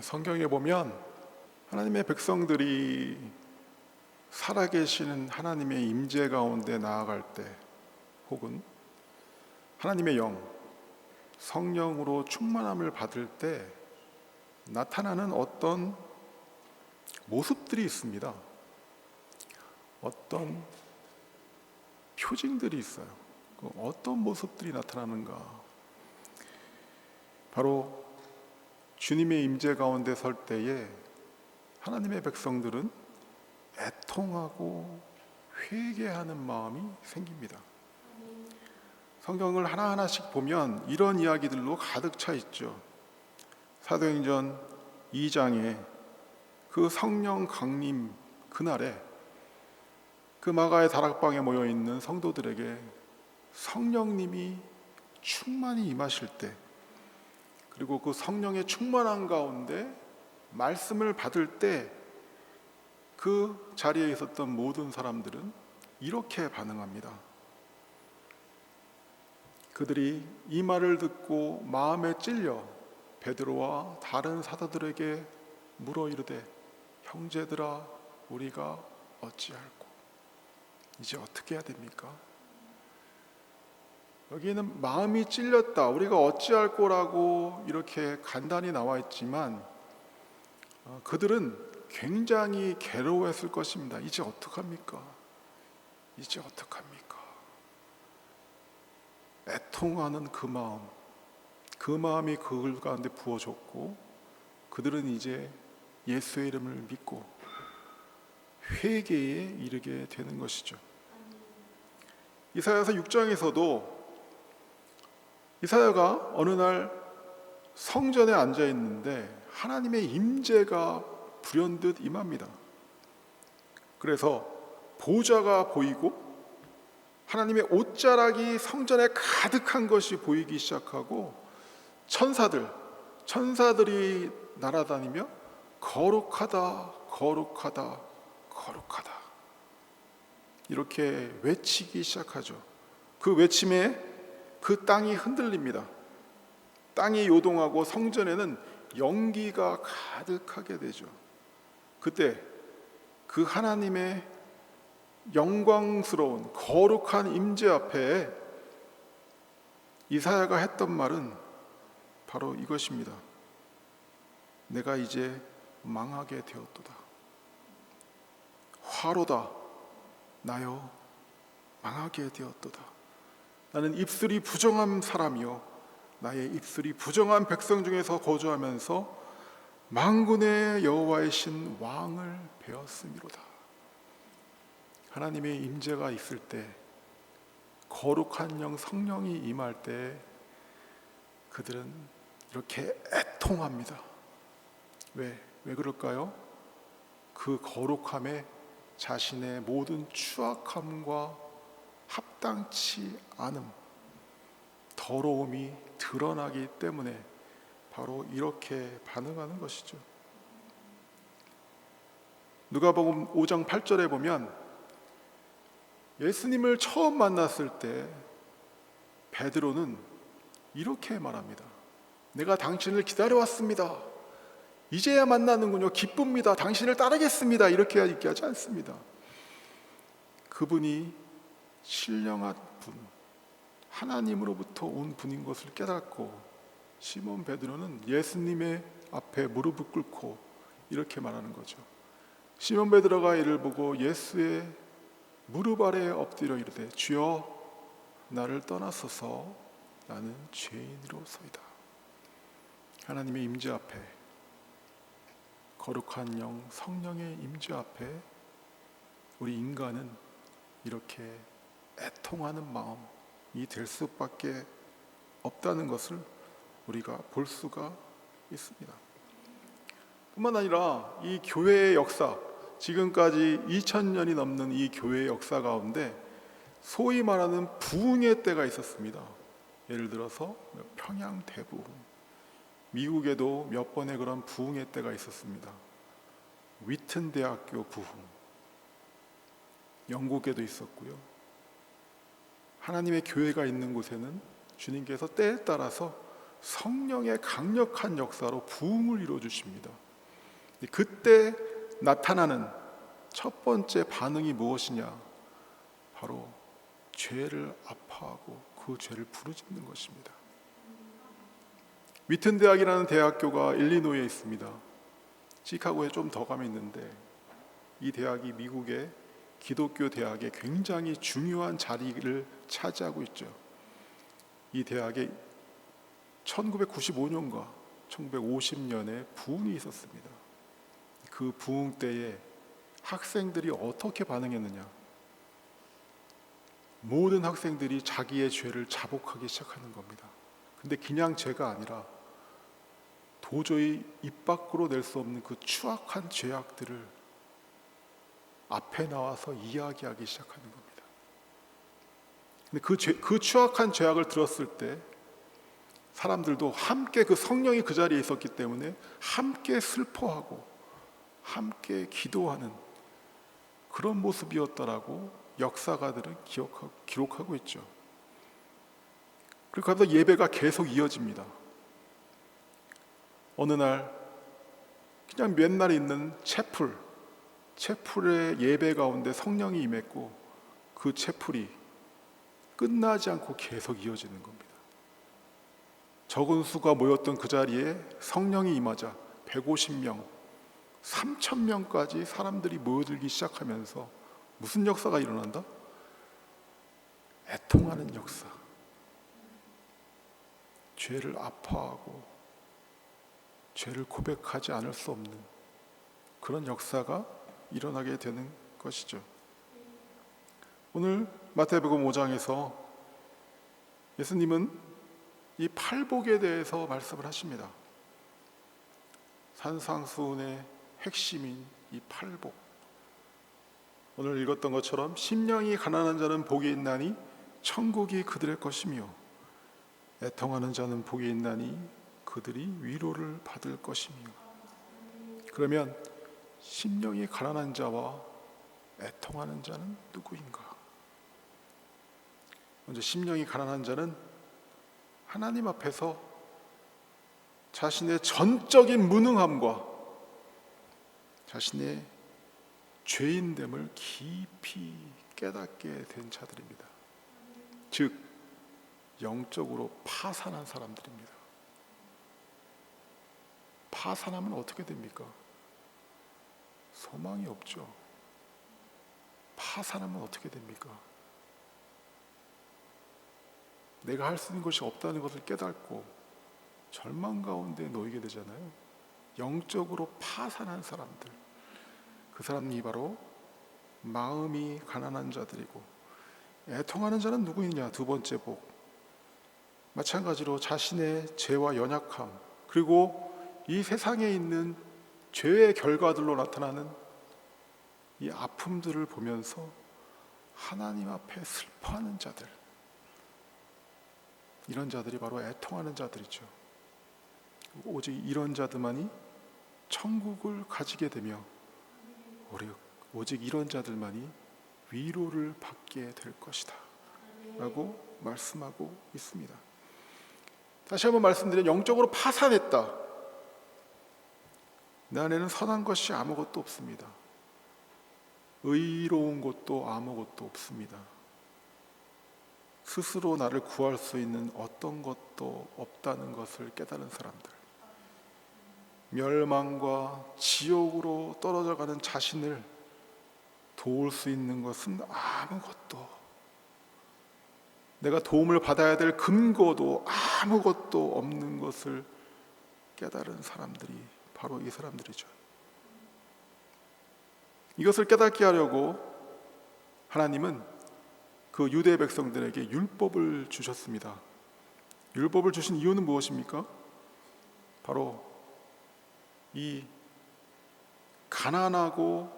성경에 보면 하나님의 백성들이 살아계시는 하나님의 임재 가운데 나아갈 때, 혹은 하나님의 영, 성령으로 충만함을 받을 때 나타나는 어떤 모습들이 있습니다. 어떤 표징들이 있어요. 어떤 모습들이 나타나는가? 바로 주님의 임재 가운데 설 때에 하나님의 백성들은 애통하고 회개하는 마음이 생깁니다. 성경을 하나하나씩 보면 이런 이야기들로 가득 차 있죠. 사도행전 2장에 그 성령 강림 그날에 그 마가의 다락방에 모여 있는 성도들에게 성령님이 충만히 임하실 때, 그리고 그 성령의 충만한 가운데 말씀을 받을 때 그 자리에 있었던 모든 사람들은 이렇게 반응합니다. 그들이 이 말을 듣고 마음에 찔려 베드로와 다른 사도들에게 물어 이르되, 형제들아, 우리가 어찌할꼬? 이제 어떻게 해야 됩니까? 여기에는 마음이 찔렸다, 우리가 어찌할꼬라고 이렇게 간단히 나와 있지만 그들은 굉장히 괴로워했을 것입니다. 이제 어떡합니까? 이제 어떡합니까? 애통하는 그 마음이 그들 가운데 부어졌고, 그들은 이제 예수의 이름을 믿고 회개에 이르게 되는 것이죠. 이사야서 6장에서도 이사야가 어느 날 성전에 앉아 있는데 하나님의 임재가 불현듯 임합니다. 그래서 보좌가 보이고 하나님의 옷자락이 성전에 가득한 것이 보이기 시작하고, 천사들이 날아다니며 거룩하다, 거룩하다, 거룩하다 이렇게 외치기 시작하죠. 그 외침에 그 땅이 흔들립니다. 땅이 요동하고 성전에는 연기가 가득하게 되죠. 그때 그 하나님의 영광스러운 거룩한 임재 앞에 이사야가 했던 말은 바로 이것입니다. 내가 이제 망하게 되었도다. 화로다, 나여 망하게 되었도다. 나는 입술이 부정한 사람이요, 나의 입술이 부정한 백성 중에서 거주하면서 만군의 여호와의 신 왕을 배웠음이로다. 하나님의 임재가 있을 때, 거룩한 영 성령이 임할 때 그들은 이렇게 애통합니다. 왜 그럴까요? 그 거룩함에 자신의 모든 추악함과 합당치 않음, 더러움이 드러나기 때문에 바로 이렇게 반응하는 것이죠. 누가복음 5장 8절에 보면 예수님을 처음 만났을 때 베드로는 이렇게 말합니다. 내가 당신을 기다려왔습니다. 이제야 만나는군요. 기쁩니다. 당신을 따르겠습니다. 이렇게 얘기하지 않습니다. 그분이 신령한 분, 하나님으로부터 온 분인 것을 깨닫고 시몬 베드로는 예수님의 앞에 무릎을 꿇고 이렇게 말하는 거죠. 시몬 베드로가 이를 보고 예수의 무릎 아래에 엎드려 이르되, 주여, 나를 떠나소서, 나는 죄인으로소이다. 하나님의 임재 앞에, 거룩한 영 성령의 임재 앞에 우리 인간은 이렇게 애통하는 마음이 될 수밖에 없다는 것을 우리가 볼 수가 있습니다. 뿐만 아니라 이 교회의 역사, 지금까지 2000년이 넘는 이 교회의 역사 가운데 소위 말하는 부흥의 때가 있었습니다. 예를 들어서 평양 대부흥, 미국에도 몇 번의 그런 부흥의 때가 있었습니다. 위튼 대학교 부흥, 영국에도 있었고요. 하나님의 교회가 있는 곳에는 주님께서 때에 따라서 성령의 강력한 역사로 부흥을 이루어 주십니다. 그때 나타나는 첫 번째 반응이 무엇이냐? 바로 죄를 아파하고 그 죄를 부르짖는 것입니다. 위튼 대학이라는 대학교가 일리노이에 있습니다. 시카고에 좀 더 가면 있는데, 이 대학이 미국의 기독교 대학에 굉장히 중요한 자리를 차지하고 있죠. 이 대학에 1995년과 1950년에 부흥이 있었습니다. 그 부흥 때에 학생들이 어떻게 반응했느냐? 모든 학생들이 자기의 죄를 자복하기 시작하는 겁니다. 근데 그냥 죄가 아니라 도저히 입 밖으로 낼 수 없는 그 추악한 죄악들을 앞에 나와서 이야기하기 시작하는 겁니다. 근데 그 추악한 죄악을 들었을 때 사람들도 함께, 그 성령이 그 자리에 있었기 때문에 함께 슬퍼하고 함께 기도하는 그런 모습이었다라고 역사가들은 기록하고 있죠. 그러면서 예배가 계속 이어집니다. 어느 날 그냥 맨날 있는 채플의 예배 가운데 성령이 임했고, 그 채플이 끝나지 않고 계속 이어지는 겁니다. 적은 수가 모였던 그 자리에 성령이 임하자 150명, 3,000명까지 사람들이 모여들기 시작하면서 무슨 역사가 일어난다? 애통하는 역사. 죄를 아파하고 죄를 고백하지 않을 수 없는 그런 역사가 일어나게 되는 것이죠. 오늘 마태복음 5장에서 예수님은 이 팔복에 대해서 말씀을 하십니다. 산상수훈의 핵심인 이 팔복. 오늘 읽었던 것처럼 심령이 가난한 자는 복이 있나니 천국이 그들의 것이며, 애통하는 자는 복이 있나니 그들이 위로를 받을 것이며. 그러면 심령이 가난한 자와 애통하는 자는 누구인가? 먼저 심령이 가난한 자는 하나님 앞에서 자신의 전적인 무능함과 자신의 죄인됨을 깊이 깨닫게 된 자들입니다. 즉 영적으로 파산한 사람들입니다. 파산하면 어떻게 됩니까? 소망이 없죠. 파산하면 어떻게 됩니까? 내가 할 수 있는 것이 없다는 것을 깨닫고 절망 가운데 놓이게 되잖아요. 영적으로 파산한 사람들, 그 사람이 바로 마음이 가난한 자들이고, 애통하는 자는 누구이냐? 두 번째 복. 마찬가지로 자신의 죄와 연약함, 그리고 이 세상에 있는 죄의 결과들로 나타나는 이 아픔들을 보면서 하나님 앞에 슬퍼하는 자들, 이런 자들이 바로 애통하는 자들이죠. 오직 이런 자들만이 천국을 가지게 되며, 오직 이런 자들만이 위로를 받게 될 것이다 라고 말씀하고 있습니다. 다시 한번 말씀드리면, 영적으로 파산했다. 내 안에는 선한 것이 아무것도 없습니다. 의로운 것도 아무것도 없습니다. 스스로 나를 구할 수 있는 어떤 것도 없다는 것을 깨달은 사람들, 멸망과 지옥으로 떨어져가는 자신을 도울 수 있는 것은 아무것도, 내가 도움을 받아야 될 근거도 아무것도 없는 것을 깨달은 사람들이 바로 이 사람들이죠. 이것을 깨닫게 하려고 하나님은 그 유대 백성들에게 율법을 주셨습니다. 율법을 주신 이유는 무엇입니까? 바로 이 가난하고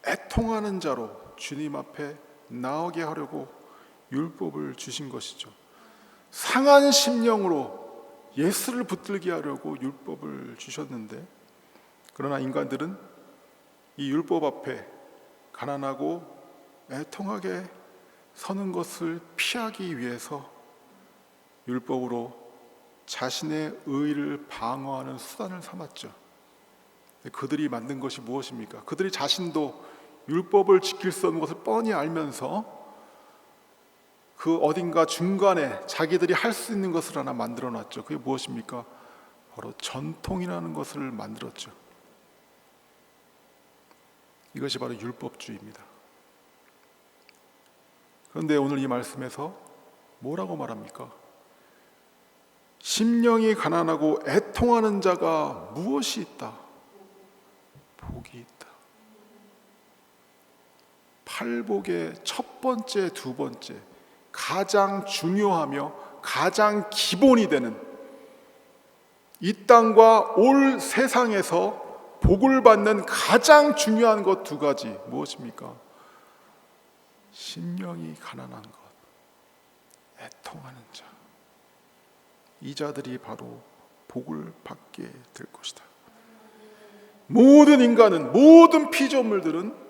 애통하는 자로 주님 앞에 나오게 하려고 율법을 주신 것이죠. 상한 심령으로 예수를 붙들게 하려고 율법을 주셨는데, 그러나 인간들은 이 율법 앞에 가난하고 애통하게 서는 것을 피하기 위해서 율법으로 자신의 의를 방어하는 수단을 삼았죠. 그들이 만든 것이 무엇입니까? 그들이 자신도 율법을 지킬 수 없는 것을 뻔히 알면서 그 어딘가 중간에 자기들이 할 수 있는 것을 하나 만들어 놨죠. 그게 무엇입니까? 바로 전통이라는 것을 만들었죠. 이것이 바로 율법주의입니다. 그런데 오늘 이 말씀에서 뭐라고 말합니까? 심령이 가난하고 애통하는 자가 무엇이 있다? 복이 있다. 팔복의 첫 번째, 두 번째, 가장 중요하며 가장 기본이 되는 이 땅과 올 세상에서 복을 받는 가장 중요한 것 두 가지 무엇입니까? 심령이 가난한 것, 애통하는 자. 이 자들이 바로 복을 받게 될 것이다. 모든 인간은, 모든 피조물들은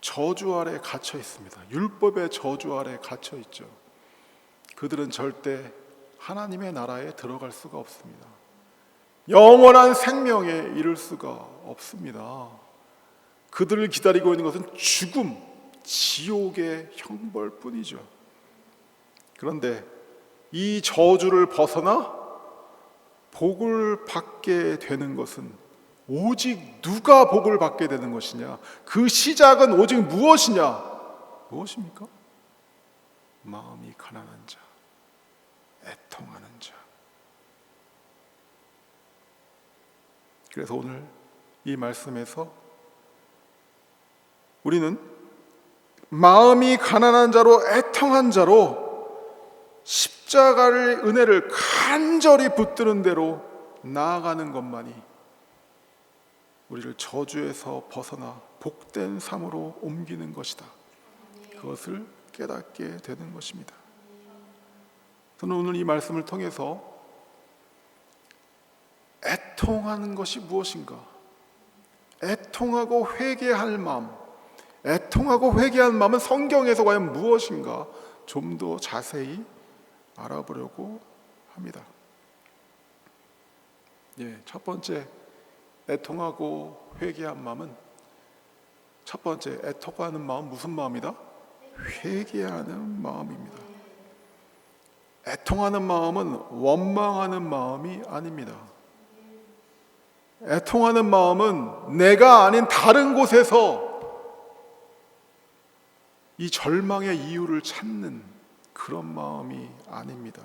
저주 아래 갇혀 있습니다. 율법의 저주 아래 갇혀 있죠. 그들은 절대 하나님의 나라에 들어갈 수가 없습니다. 영원한 생명에 이를 수가 없습니다. 그들을 기다리고 있는 것은 죽음, 지옥의 형벌뿐이죠. 그런데 이 저주를 벗어나 복을 받게 되는 것은 오직 누가 복을 받게 되는 것이냐? 그 시작은 오직 무엇이냐? 무엇입니까? 마음이 가난한 자, 애통하는 자. 그래서 오늘 이 말씀에서 우리는 마음이 가난한 자로, 애통한 자로 십자가의 은혜를 간절히 붙드는 대로 나아가는 것만이 우리를 저주에서 벗어나 복된 삶으로 옮기는 것이다. 그것을 깨닫게 되는 것입니다. 저는 오늘 이 말씀을 통해서 애통하는 것이 무엇인가? 애통하고 회개할 마음, 애통하고 회개한 마음은 성경에서 과연 무엇인가? 좀 더 자세히 알아보려고 합니다. 첫 번째 애통하고 회개한 마음은, 첫 번째 애통하는 마음, 무슨 마음이다? 회개하는 마음입니다. 애통하는 마음은 원망하는 마음이 아닙니다. 애통하는 마음은 내가 아닌 다른 곳에서 이 절망의 이유를 찾는 그런 마음이 아닙니다.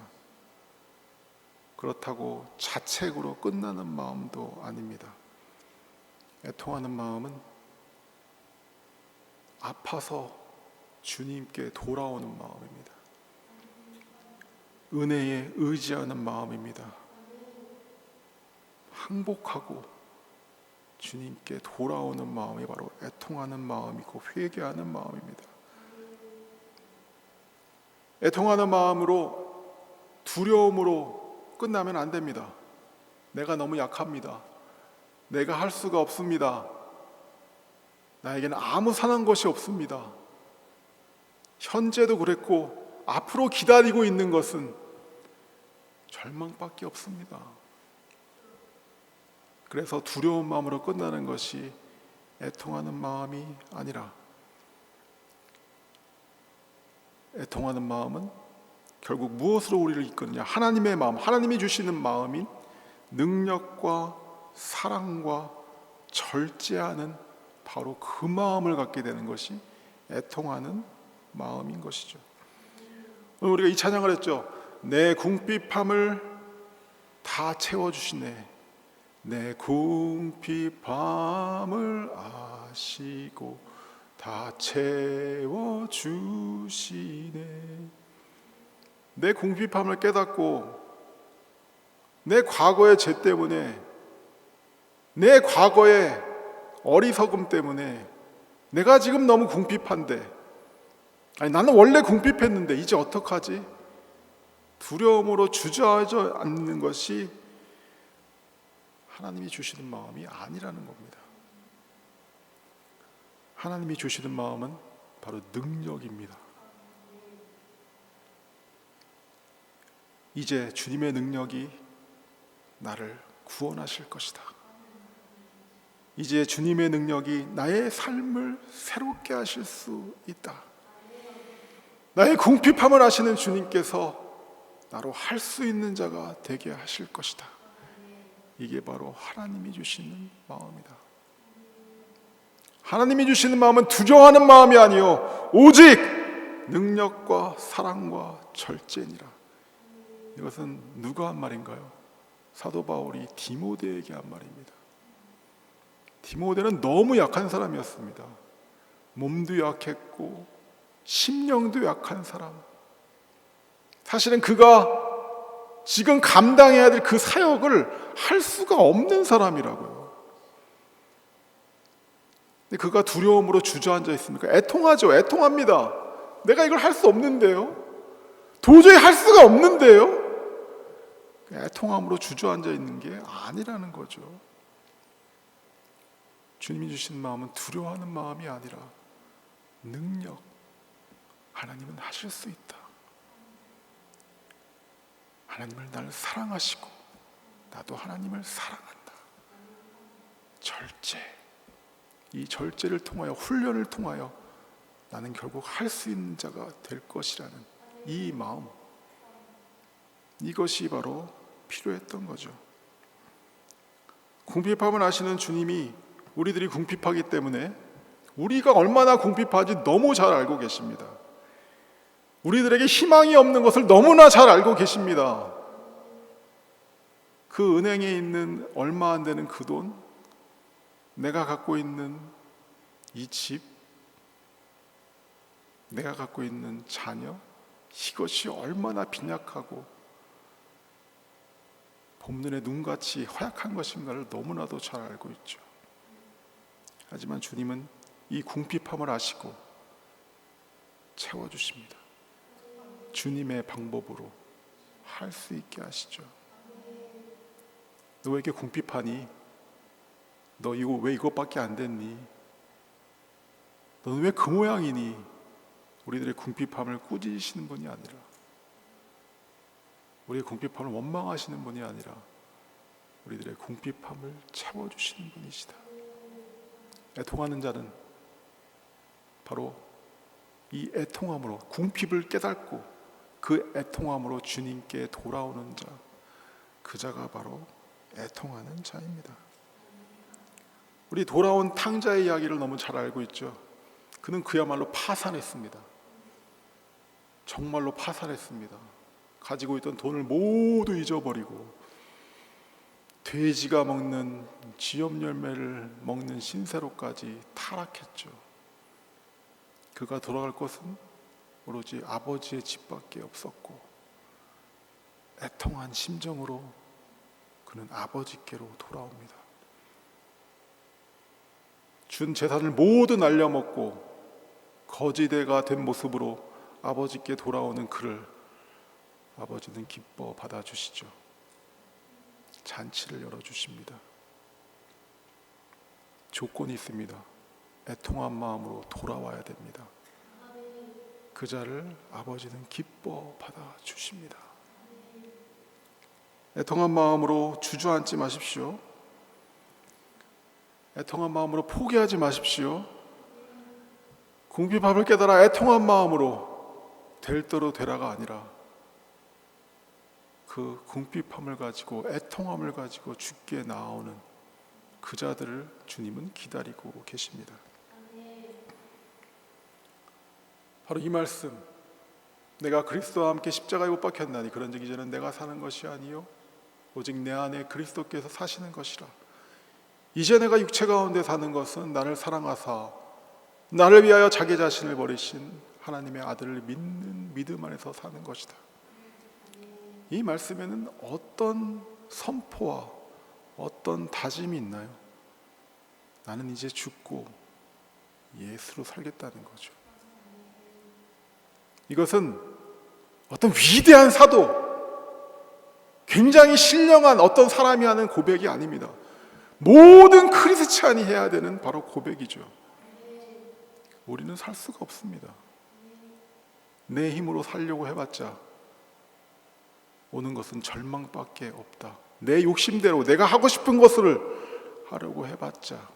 그렇다고 자책으로 끝나는 마음도 아닙니다. 애통하는 마음은 아파서 주님께 돌아오는 마음입니다. 은혜에 의지하는 마음입니다. 항복하고 주님께 돌아오는 마음이 바로 애통하는 마음이고 회개하는 마음입니다. 애통하는 마음으로, 두려움으로 끝나면 안 됩니다. 내가 너무 약합니다. 내가 할 수가 없습니다. 나에게는 아무 상한 것이 없습니다. 현재도 그랬고 앞으로 기다리고 있는 것은 절망밖에 없습니다. 그래서 두려운 마음으로 끝나는 것이 애통하는 마음이 아니라, 애통하는 마음은 결국 무엇으로 우리를 이끄느냐? 하나님의 마음, 하나님이 주시는 마음인 능력과 사랑과 절제하는 바로 그 마음을 갖게 되는 것이 애통하는 마음인 것이죠. 오늘 우리가 이 찬양을 했죠. 내 궁핍함을 다 채워주시네. 내 궁핍함을 아시고 다 채워주시네. 내 궁핍함을 깨닫고 내 과거의 죄 때문에, 내 과거의 어리석음 때문에 내가 지금 너무 궁핍한데, 나는 원래 궁핍했는데 이제 어떡하지? 두려움으로 주저하지 않는 것이 하나님이 주시는 마음이 아니라는 겁니다. 하나님이 주시는 마음은 바로 능력입니다. 이제 주님의 능력이 나를 구원하실 것이다. 이제 주님의 능력이 나의 삶을 새롭게 하실 수 있다. 나의 궁핍함을 아시는 주님께서 나로 할 수 있는 자가 되게 하실 것이다. 이게 바로 하나님이 주시는 마음이다. 하나님이 주시는 마음은 두려워하는 마음이 아니요 오직 능력과 사랑과 절제니라. 이것은 누가 한 말인가요? 사도 바울이 디모데에게 한 말입니다. 디모데는 너무 약한 사람이었습니다. 몸도 약했고 심령도 약한 사람. 사실은 그가 지금 감당해야 될 그 사역을 할 수가 없는 사람이라고요. 근데 그가 두려움으로 주저앉아 있습니까? 애통하죠. 애통합니다. 내가 이걸 할 수 없는데요. 도저히 할 수가 없는데요. 애통함으로 주저앉아 있는 게 아니라는 거죠. 주님이 주신 마음은 두려워하는 마음이 아니라 능력. 하나님은 하실 수 있다. 하나님을 나를 사랑하시고 나도 하나님을 사랑한다. 절제. 이 절제를 통하여 훈련을 통하여 나는 결국 할 수 있는 자가 될 것이라는 이 마음, 이것이 바로 필요했던 거죠. 궁핍함을 아시는 주님이 우리들이 궁핍하기 때문에 우리가 얼마나 궁핍한지 너무 잘 알고 계십니다. 우리들에게 희망이 없는 것을 너무나 잘 알고 계십니다. 그 은행에 있는 얼마 안 되는 그 돈, 내가 갖고 있는 이 집, 내가 갖고 있는 자녀, 이것이 얼마나 빈약하고 봄눈의 눈같이 허약한 것인가를 너무나도 잘 알고 있죠. 하지만 주님은 이 궁핍함을 아시고 채워주십니다. 주님의 방법으로 할 수 있게 하시죠. 너 왜 이렇게 궁핍하니? 너 왜 이것밖에 안 됐니? 너는 왜 그 모양이니? 우리들의 궁핍함을 꾸짖으시는 분이 아니라, 우리의 궁핍함을 원망하시는 분이 아니라 우리들의 궁핍함을 채워주시는 분이시다. 애통하는 자는 바로 이 애통함으로, 궁핍을 깨닫고 그 애통함으로 주님께 돌아오는 자, 그 자가 바로 애통하는 자입니다. 우리 돌아온 탕자의 이야기를 너무 잘 알고 있죠. 그는 그야말로 파산했습니다. 정말로 파산했습니다. 가지고 있던 돈을 모두 잊어버리고 돼지가 먹는 쥐염 열매를 먹는 신세로까지 타락했죠. 그가 돌아갈 곳은 오로지 아버지의 집밖에 없었고, 애통한 심정으로 그는 아버지께로 돌아옵니다. 준 재산을 모두 날려먹고 거지대가 된 모습으로 아버지께 돌아오는 그를 아버지는 기뻐 받아주시죠. 잔치를 열어주십니다. 조건이 있습니다. 애통한 마음으로 돌아와야 됩니다. 그 자를 아버지는 기뻐 받아주십니다. 애통한 마음으로 주저앉지 마십시오. 애통한 마음으로 포기하지 마십시오. 궁핍함을 깨달아 애통한 마음으로 될 대로 되라가 아니라 그 궁핍함을 가지고 애통함을 가지고 주께 나아오는 그 자들을 주님은 기다리고 계십니다. 바로 이 말씀, 내가 그리스도와 함께 십자가에 못 박혔나니 그런즉 이제는 내가 사는 것이 아니요 오직 내 안에 그리스도께서 사시는 것이라. 이제 내가 육체 가운데 사는 것은 나를 사랑하사 나를 위하여 자기 자신을 버리신 하나님의 아들을 믿는 믿음 안에서 사는 것이다. 이 말씀에는 어떤 선포와 어떤 다짐이 있나요? 나는 이제 죽고 예수로 살겠다는 거죠. 이것은 어떤 위대한 사도, 굉장히 신령한 어떤 사람이 하는 고백이 아닙니다. 모든 크리스찬이 해야 되는 바로 고백이죠. 우리는 살 수가 없습니다. 내 힘으로 살려고 해봤자 오는 것은 절망밖에 없다. 내 욕심대로 내가 하고 싶은 것을 하려고 해봤자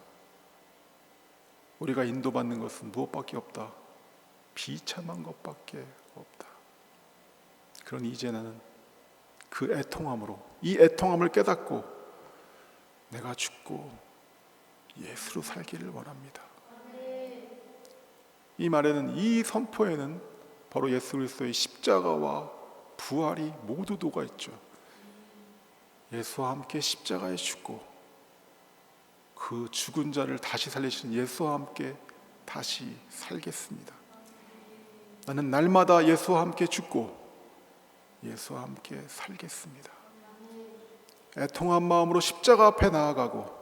우리가 인도받는 것은 무엇밖에 없다. 비참한 것밖에 없다. 그러니 이제 나는 그 애통함으로, 이 애통함을 깨닫고 내가 죽고 예수로 살기를 원합니다. 이 말에는, 이 선포에는 바로 예수 그리스도의 십자가와 부활이 모두 녹아 있죠. 예수와 함께 십자가에 죽고 그 죽은 자를 다시 살리시는 예수와 함께 다시 살겠습니다. 나는 날마다 예수와 함께 죽고 예수와 함께 살겠습니다. 애통한 마음으로 십자가 앞에 나아가고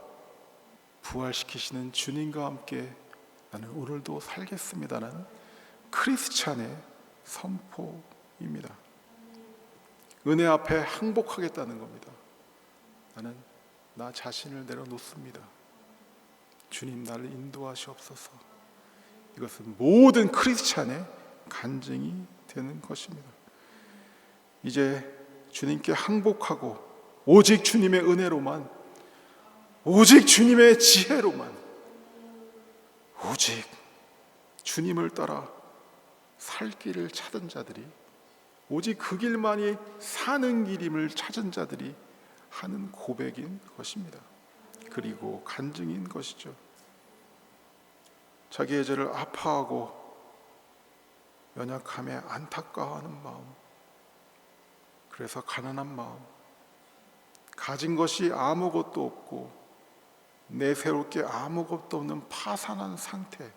부활시키시는 주님과 함께 나는 오늘도 살겠습니다라는 크리스찬의 선포입니다. 은혜 앞에 항복하겠다는 겁니다. 나는 나 자신을 내려놓습니다. 주님 나를 인도하시옵소서. 이것은 모든 크리스찬의 간증이 되는 것입니다. 이제 주님께 항복하고 오직 주님의 은혜로만, 오직 주님의 지혜로만, 오직 주님을 따라 살 길을 찾은 자들이, 오직 그 길만이 사는 길임을 찾은 자들이 하는 고백인 것입니다. 그리고 간증인 것이죠. 자기의 죄를 아파하고 연약함에 안타까워하는 마음, 그래서 가난한 마음, 가진 것이 아무것도 없고 내세울 게 아무것도 없는 파산한 상태,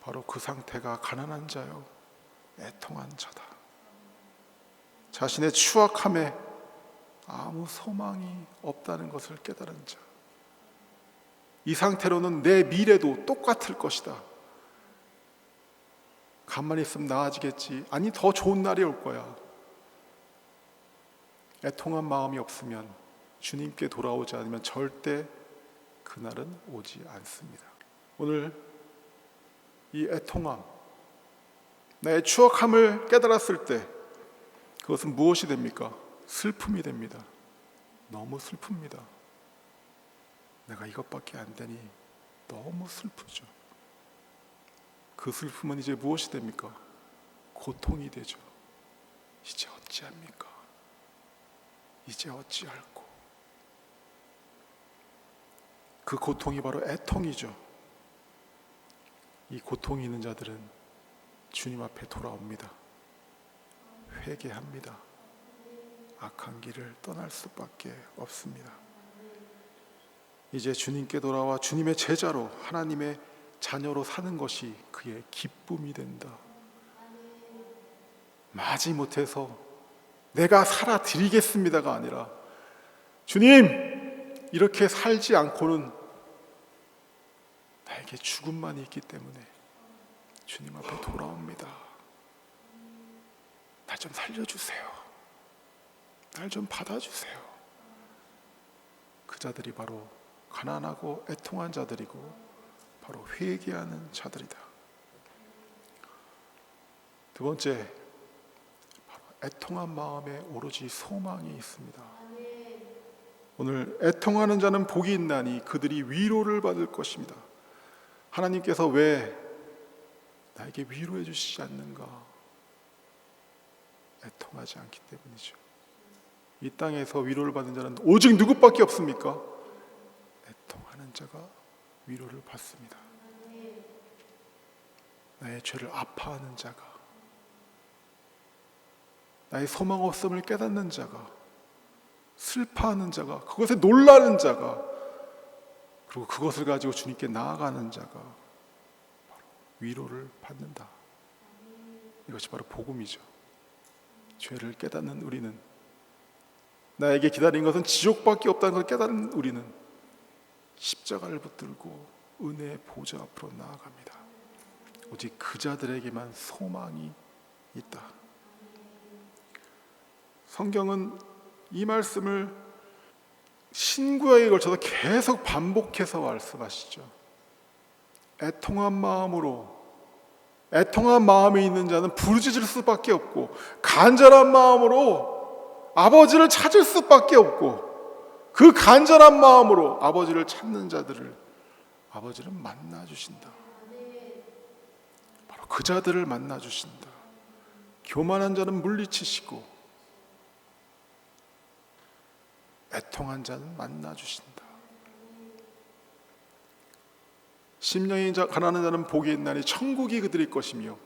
바로 그 상태가 가난한 자요 애통한 자다. 자신의 추악함에 아무 소망이 없다는 것을 깨달은 자, 이 상태로는 내 미래도 똑같을 것이다. 가만히 있으면 나아지겠지, 아니 더 좋은 날이 올 거야. 애통한 마음이 없으면, 주님께 돌아오지 않으면 절대 그날은 오지 않습니다. 오늘 이 애통함, 나의 추악함을 깨달았을 때 그것은 무엇이 됩니까? 슬픔이 됩니다. 너무 슬픕니다. 내가 이것밖에 안 되니 너무 슬프죠. 그 슬픔은 이제 무엇이 됩니까? 고통이 되죠. 이제 어찌합니까? 이제 어찌할꼬? 그 고통이 바로 애통이죠. 이 고통이 있는 자들은 주님 앞에 돌아옵니다. 회개합니다. 악한 길을 떠날 수밖에 없습니다. 이제 주님께 돌아와 주님의 제자로, 하나님의 자녀로 사는 것이 그의 기쁨이 된다. 마지못해서 내가 살아드리겠습니다가 아니라, 주님 이렇게 살지 않고는 나에게 죽음만이 있기 때문에 주님 앞에 돌아옵니다. 날 좀 살려주세요. 날 좀 받아주세요. 그 자들이 바로 가난하고 애통한 자들이고 바로 회개하는 자들이다. 두 번째, 바로 애통한 마음에 오로지 소망이 있습니다. 오늘 애통하는 자는 복이 있나니 그들이 위로를 받을 것입니다. 하나님께서 왜 나에게 위로해 주시지 않는가? 애통하지 않기 때문이죠. 이 땅에서 위로를 받는 자는 오직 누구밖에 없습니까? 애통하는 자가 위로를 받습니다. 나의 죄를 아파하는 자가, 나의 소망 없음을 깨닫는 자가, 슬퍼하는 자가, 그것에 놀라는 자가, 그리고 그것을 가지고 주님께 나아가는 자가 바로 위로를 받는다. 이것이 바로 복음이죠. 죄를 깨닫는 우리는, 나에게 기다린 것은 지옥밖에 없다는 걸 깨닫는 우리는 십자가를 붙들고 은혜의 보좌 앞으로 나아갑니다. 오직 그 자들에게만 소망이 있다. 성경은 이 말씀을 신구약에 걸쳐서 계속 반복해서 말씀하시죠. 애통한 마음으로, 애통한 마음이 있는 자는 부르짖을 수밖에 없고, 간절한 마음으로 아버지를 찾을 수밖에 없고 그 간절한 마음으로 아버지를 찾는 자들을 아버지는 만나 주신다. 바로 그 자들을 만나 주신다. 교만한 자는 물리치시고 애통한 자는 만나 주신다. 심령이 가난한 자는 복이 있나니 천국이 그들의 것이며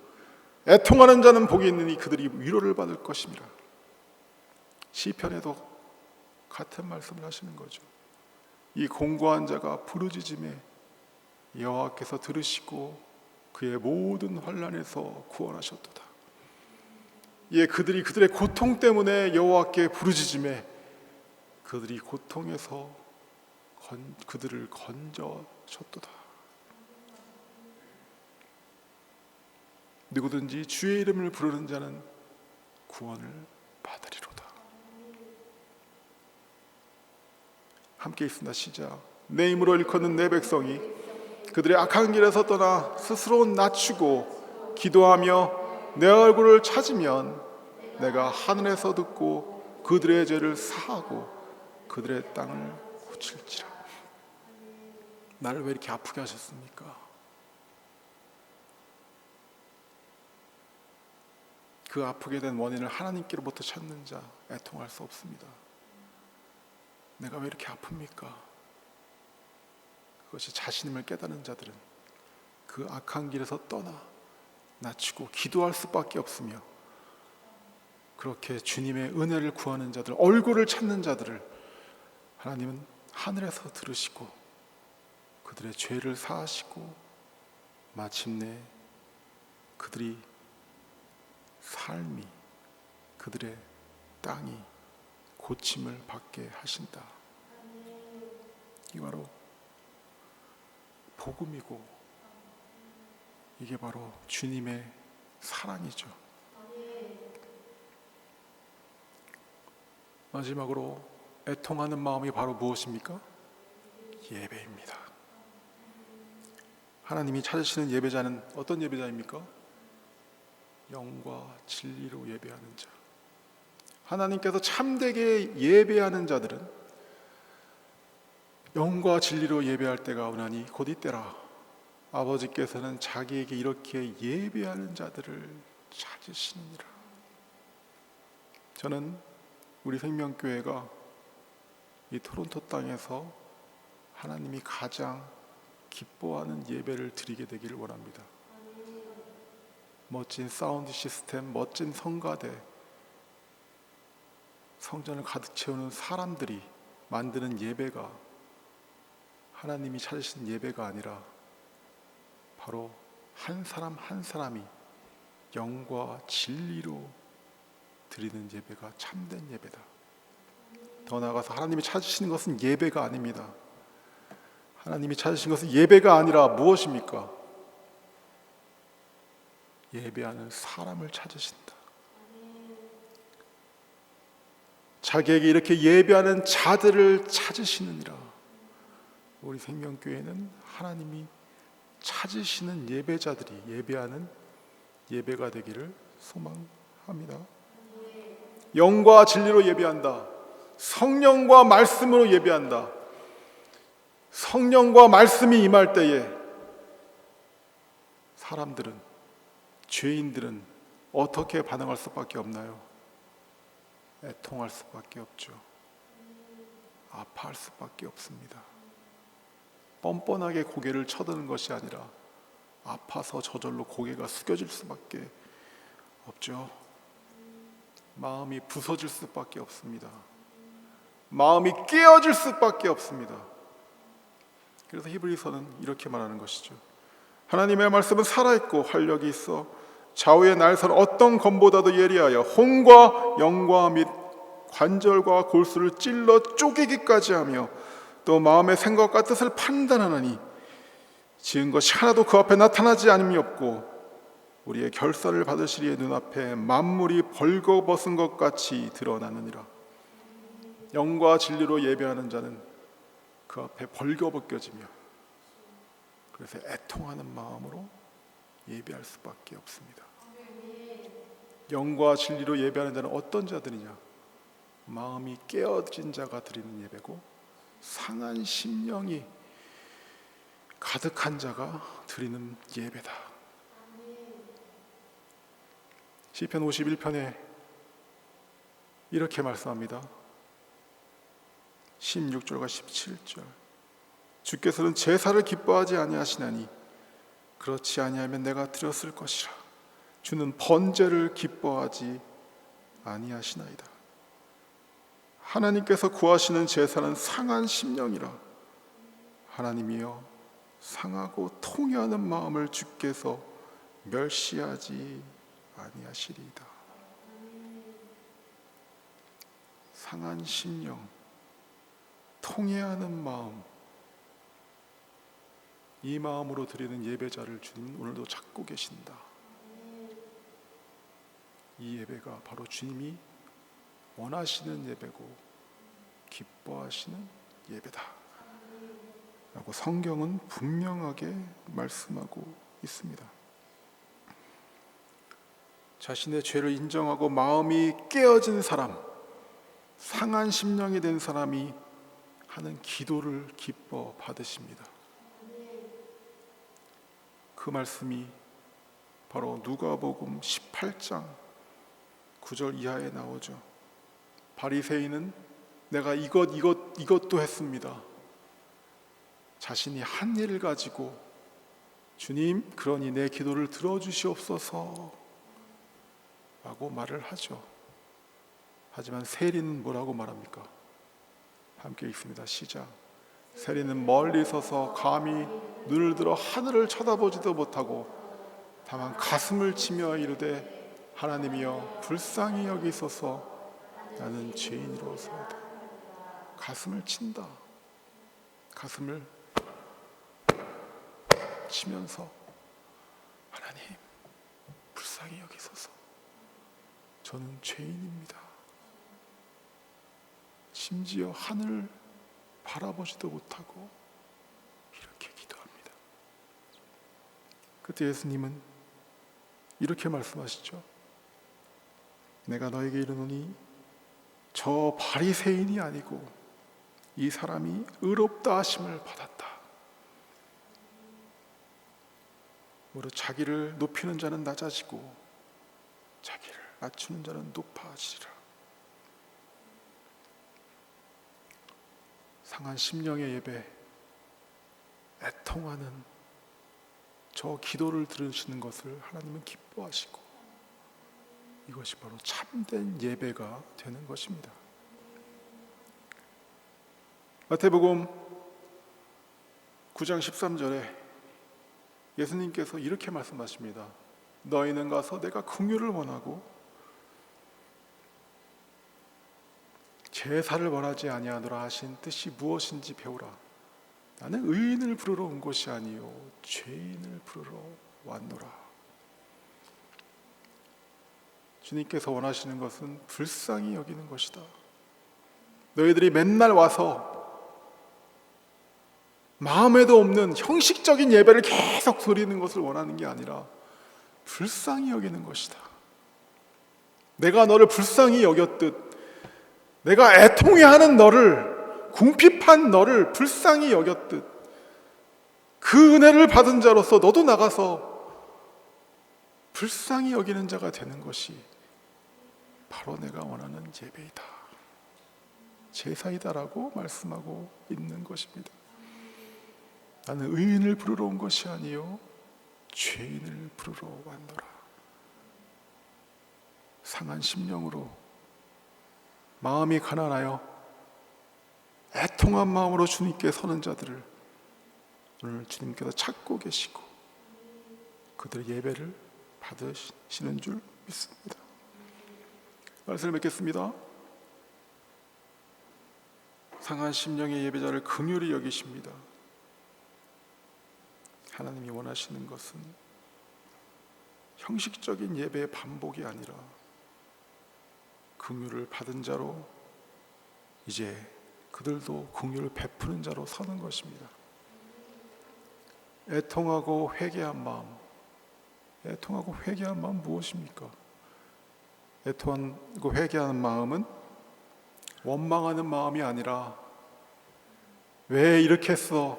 애통하는 자는 복이 있느니 그들이 위로를 받을 것임이라. 시편에도 같은 말씀을 하시는 거죠. 이 공고한 자가 부르짖음에 여호와께서 들으시고 그의 모든 환난에서 구원하셨도다. 예, 그들이 그들의 고통 때문에 여호와께 부르짖음에 그들이 고통에서 그들을 건져셨도다. 누구든지 주의 이름을 부르는 자는 구원을 받으리로다. 함께 있습니다. 시작. 내 힘으로 일컫는 내 백성이 그들의 악한 길에서 떠나 스스로 낮추고 기도하며 내 얼굴을 찾으면 내가 하늘에서 듣고 그들의 죄를 사하고 그들의 땅을 고칠지라. 나를 왜 이렇게 아프게 하셨습니까? 그 아프게 된 원인을 하나님께로부터 찾는 자 애통할 수 없습니다. 내가 왜 이렇게 아픕니까? 그것이 자신임을 깨닫는 자들은 그 악한 길에서 떠나 낮추고 기도할 수밖에 없으며 그렇게 주님의 은혜를 구하는 자들, 얼굴을 찾는 자들을 하나님은 하늘에서 들으시고 그들의 죄를 사하시고 마침내 그들이 삶이 그들의 땅이 고침을 받게 하신다. 이게 바로 복음이고 이게 바로 주님의 사랑이죠. 마지막으로 애통하는 마음이 바로 무엇입니까? 예배입니다. 하나님이 찾으시는 예배자는 어떤 예배자입니까? 영과 진리로 예배하는 자. 하나님께서 참되게 예배하는 자들은 영과 진리로 예배할 때가 오나니 곧 이때라. 아버지께서는 자기에게 이렇게 예배하는 자들을 찾으시느니라. 저는 우리 생명교회가 이 토론토 땅에서 하나님이 가장 기뻐하는 예배를 드리게 되기를 원합니다. 멋진 사운드 시스템, 멋진 성가대, 성전을 가득 채우는 사람들이 만드는 예배가 하나님이 찾으신 예배가 아니라 바로 한 사람 한 사람이 영과 진리로 드리는 예배가 참된 예배다. 더 나아가서 하나님이 찾으시는 것은 예배가 아닙니다. 하나님이 찾으신 것은 예배가 아니라 무엇입니까? 예배하는 사람을 찾으신다. 자기에게 이렇게 예배하는 자들을 찾으시느니라. 우리 생명교회는 하나님이 찾으시는 예배자들이 예배하는 예배가 되기를 소망합니다. 영과 진리로 예배한다. 성령과 말씀으로 예배한다. 성령과 말씀이 임할 때에 사람들은, 죄인들은 어떻게 반응할 수밖에 없나요? 애통할 수밖에 없죠. 아파할 수밖에 없습니다. 뻔뻔하게 고개를 쳐드는 것이 아니라 아파서 저절로 고개가 숙여질 수밖에 없죠. 마음이 부서질 수밖에 없습니다. 마음이 깨어질 수밖에 없습니다. 그래서 히브리서는 이렇게 말하는 것이죠. 하나님의 말씀은 살아있고 활력이 있어 좌우의 날선 어떤 검보다도 예리하여 혼과 영과 및 관절과 골수를 찔러 쪼개기까지 하며 또 마음의 생각과 뜻을 판단하나니 지은 것이 하나도 그 앞에 나타나지 않음이 없고 우리의 결사를 받으시리의 눈앞에 만물이 벌거벗은 것 같이 드러나느니라. 영과 진리로 예배하는 자는 그 앞에 벌거벗겨지며 그래서 애통하는 마음으로 예배할 수밖에 없습니다. 영과 진리로 예배하는 자는 어떤 자들이냐? 마음이 깨어진 자가 드리는 예배고, 상한 심령이 가득한 자가 드리는 예배다. 시편 51편에 이렇게 말씀합니다. 16절과 17절. 주께서는 제사를 기뻐하지 아니하시나니 그렇지 아니하면 내가 드렸을 것이라. 주는 번제를 기뻐하지 아니하시나이다. 하나님께서 구하시는 제사는 상한 심령이라. 하나님이여, 상하고 통회하는 마음을 주께서 멸시하지 아니하시리이다. 상한 심령, 통회하는 마음, 이 마음으로 드리는 예배자를 주님 오늘도 찾고 계신다. 이 예배가 바로 주님이 원하시는 예배고 기뻐하시는 예배다 라고 성경은 분명하게 말씀하고 있습니다. 자신의 죄를 인정하고 마음이 깨어진 사람, 상한 심령이 된 사람이 하는 기도를 기뻐 받으십니다. 그 말씀이 바로 누가복음 18장 9절 이하에 나오죠. 바리새인은 내가 이것도 했습니다. 자신이 한 일을 가지고 주님, 그러니 내 기도를 들어주시옵소서 라고 말을 하죠. 하지만 세리는 뭐라고 말합니까? 함께 읽습니다. 시작. 세리는 멀리 서서 감히 눈을 들어 하늘을 쳐다보지도 못하고 다만 가슴을 치며 이르되 하나님이여 불쌍히 여기소서 나는 죄인이로소이다. 가슴을 친다. 가슴을 치면서 하나님 불쌍히 여기소서 저는 죄인입니다. 심지어 하늘을 바라보지도 못하고 이렇게 기도합니다. 그때 예수님은 이렇게 말씀하시죠. 내가 너에게 이르노니 저 바리새인이 아니고 이 사람이 의롭다 하심을 받았다. 무릇 자기를 높이는 자는 낮아지고 자기를 낮추는 자는 높아지리라. 상한 심령의 예배, 애통하는 저 기도를 들으시는 것을 하나님은 기뻐하시고 이것이 바로 참된 예배가 되는 것입니다. 마태복음 9장 13절에 예수님께서 이렇게 말씀하십니다. 너희는 가서 내가 긍휼을 원하고 제사를 원하지 아니하노라 하신 뜻이 무엇인지 배우라. 나는 의인을 부르러 온 것이 아니요 죄인을 부르러 왔노라. 주님께서 원하시는 것은 불쌍히 여기는 것이다. 너희들이 맨날 와서 마음에도 없는 형식적인 예배를 계속 드리는 것을 원하는 게 아니라 불쌍히 여기는 것이다. 내가 너를 불쌍히 여겼듯 내가 애통해하는 너를, 궁핍한 너를 불쌍히 여겼듯 그 은혜를 받은 자로서 너도 나가서 불쌍히 여기는 자가 되는 것이 바로 내가 원하는 예배이다, 제사이다라고 말씀하고 있는 것입니다. 나는 의인을 부르러 온 것이 아니요 죄인을 부르러 왔노라. 상한 심령으로 마음이 가난하여 애통한 마음으로 주님께 서는 자들을 오늘 주님께서 찾고 계시고 그들의 예배를 받으시는 줄 믿습니다. 말씀을 맺겠습니다. 상한 심령의 예배자를 긍휼히 여기십니다. 하나님이 원하시는 것은 형식적인 예배의 반복이 아니라 긍휼을 받은 자로 이제 그들도 긍휼을 베푸는 자로 서는 것입니다. 애통하고 회개한 마음, 애통하고 회개한 마음 무엇입니까? 애통하고 회개하는 마음은 원망하는 마음이 아니라 왜 이렇게 했어?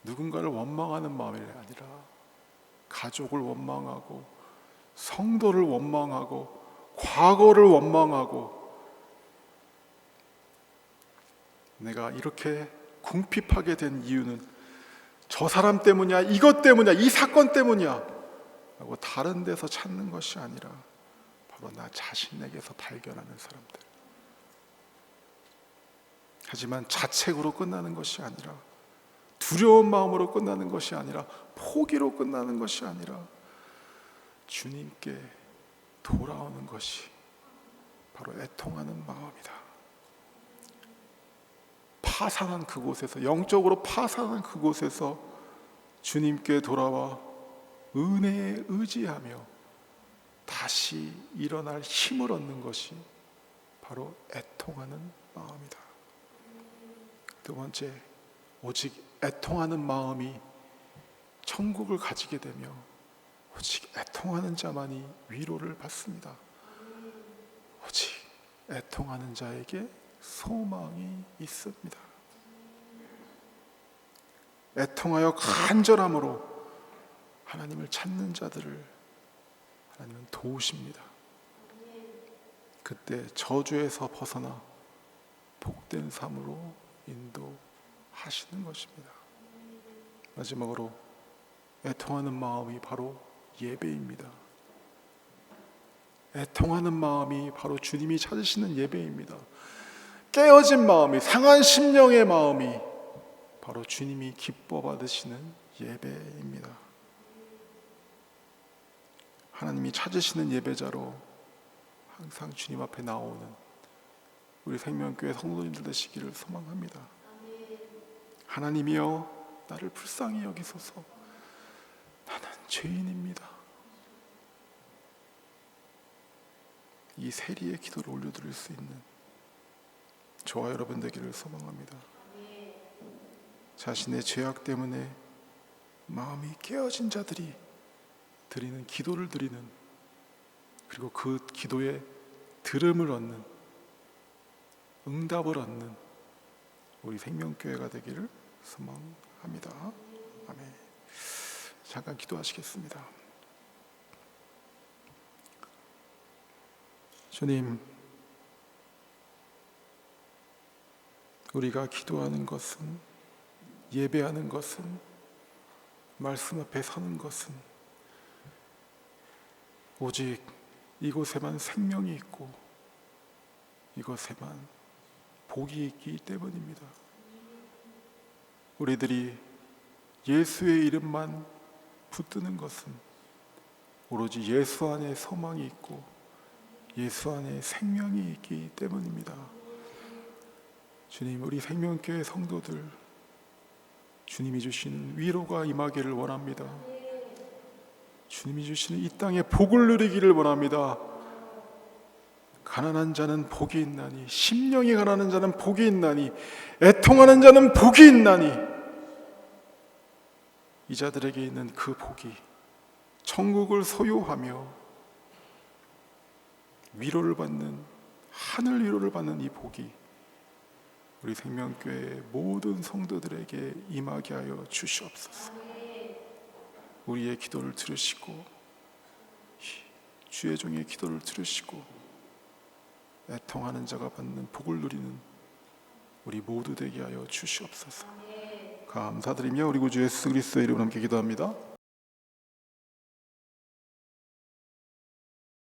누군가를 원망하는 마음이 아니라 가족을 원망하고 성도를 원망하고 과거를 원망하고 내가 이렇게 궁핍하게 된 이유는 저 사람 때문이야, 이것 때문이야, 이 사건 때문이야 라고 다른 데서 찾는 것이 아니라 바로 나 자신에게서 발견하는 사람들. 하지만 자책으로 끝나는 것이 아니라, 두려운 마음으로 끝나는 것이 아니라, 포기로 끝나는 것이 아니라 주님께 돌아오는 것이 바로 애통하는 마음이다. 파산한 그곳에서, 영적으로 파산한 그곳에서 주님께 돌아와 은혜에 의지하며 다시 일어날 힘을 얻는 것이 바로 애통하는 마음이다. 두 번째, 오직 애통하는 마음이 천국을 가지게 되며 오직 애통하는 자만이 위로를 받습니다. 오직 애통하는 자에게 소망이 있습니다. 애통하여 간절함으로 하나님을 찾는 자들을 하나님은 도우십니다. 그때 저주에서 벗어나 복된 삶으로 인도하시는 것입니다. 마지막으로 애통하는 마음이 바로 예배입니다. 애통하는 마음이 바로 주님이 찾으시는 예배입니다. 깨어진 마음이, 상한 심령의 마음이 바로 주님이 기뻐 받으시는 예배입니다. 하나님이 찾으시는 예배자로 항상 주님 앞에 나오는 우리 생명교회 성도님들 되시기를 소망합니다. 하나님이여 나를 불쌍히 여기소서. 나는 죄인입니다. 이 세리의 기도를 올려드릴 수 있는 저와 여러분 되기를 소망합니다. 자신의 죄악 때문에 마음이 깨어진 자들이 드리는 기도를 드리는, 그리고 그 기도에 들음을 얻는, 응답을 얻는 우리 생명교회가 되기를 소망합니다. 아멘. 잠깐 기도하시겠습니다. 주님, 우리가 기도하는 것은, 예배하는 것은, 말씀 앞에 서는 것은 오직 이곳에만 생명이 있고 이곳에만 복이 있기 때문입니다. 우리들이 예수의 이름만 붙드는 것은 오로지 예수 안에 소망이 있고 예수 안에 생명이 있기 때문입니다. 주님, 우리 생명교회 성도들 주님이 주시는 위로가 임하기를 원합니다. 주님이 주시는 이 땅의 복을 누리기를 원합니다. 가난한 자는 복이 있나니, 심령이 가난한 자는 복이 있나니, 애통하는 자는 복이 있나니, 이 자들에게 있는 그 복이, 천국을 소유하며 위로를 받는, 하늘 위로를 받는 이 복이 우리 생명교회의 모든 성도들에게 임하게 하여 주시옵소서. 우리의 기도를 들으시고 주의 종의 기도를 들으시고 애통하는 자가 받는 복을 누리는 우리 모두 되게 하여 주시옵소서. 감사드리며 우리 구주 예수 그리스도의 이름으로 함께 기도합니다.